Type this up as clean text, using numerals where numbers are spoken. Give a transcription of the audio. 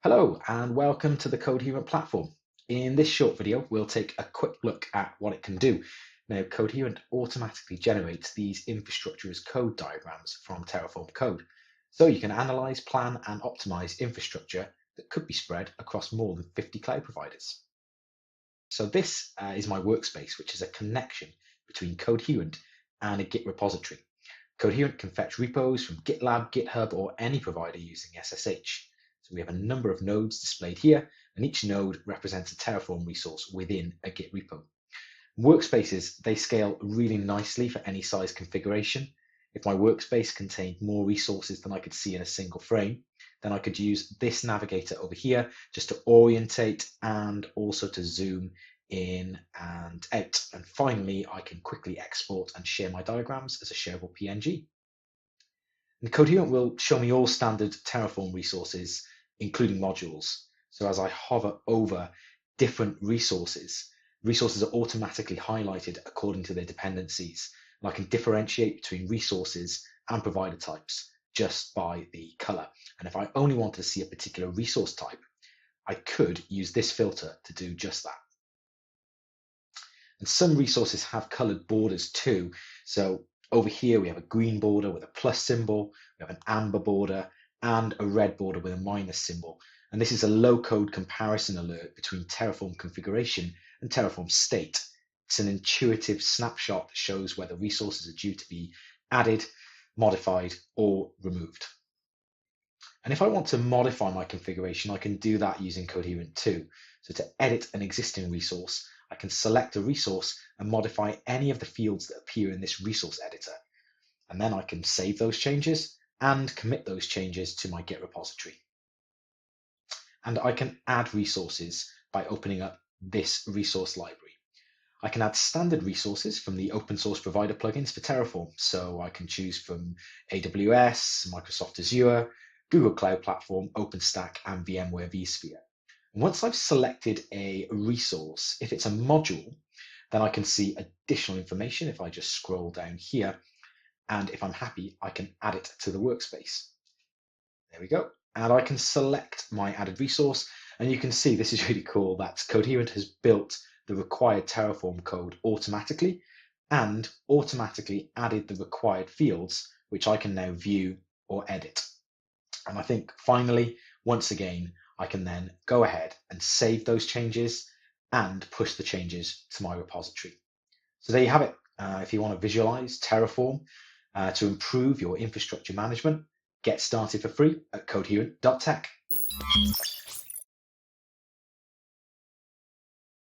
Hello and welcome to the Codeherent platform. In this short video, we'll take a quick look at what it can do. Now, Codeherent automatically generates these infrastructure as code diagrams from Terraform code. So you can analyze, plan, and optimize infrastructure that could be spread across more than 50 cloud providers. So this is my workspace, which is a connection between Codeherent and a Git repository. Codeherent can fetch repos from GitLab, GitHub, or any provider using SSH. So we have a number of nodes displayed here, and each node represents a Terraform resource within a Git repo. Workspaces, they scale really nicely for any size configuration. If my workspace contained more resources than I could see in a single frame, then I could use this navigator over here just to orientate and also to zoom in and out. And finally, I can quickly export and share my diagrams as a shareable PNG. And Codeherent will show me all standard Terraform resources, including modules. So as I hover over different resources are automatically highlighted according to their dependencies. And I can differentiate between resources and provider types just by the color. And if I only wanted to see a particular resource type, I could use this filter to do just that. And some resources have colored borders too. So over here, we have a green border with a plus symbol, we have an amber border, and a red border with a minus symbol. And this is a low-code comparison alert between Terraform configuration and Terraform state. It's an intuitive snapshot that shows whether resources are due to be added, modified, or removed. And if I want to modify my configuration, I can do that using Codeherent too. So to edit an existing resource, I can select a resource and modify any of the fields that appear in this resource editor. And then I can save those changes and commit those changes to my Git repository. And I can add resources by opening up this resource library. I can add standard resources from the open source provider plugins for Terraform. So I can choose from AWS, Microsoft Azure, Google Cloud Platform, OpenStack, and VMware vSphere. And once I've selected a resource, if it's a module, then I can see additional information if I just scroll down here. And if I'm happy, I can add it to the workspace. There we go. And I can select my added resource. And you can see this is really cool that Codeherent has built the required Terraform code automatically and automatically added the required fields, which I can now view or edit. And I think finally, once again, I can then go ahead and save those changes and push the changes to my repository. So there you have it. If you want to visualize Terraform to improve your infrastructure management, get started for free at codeherent.tech.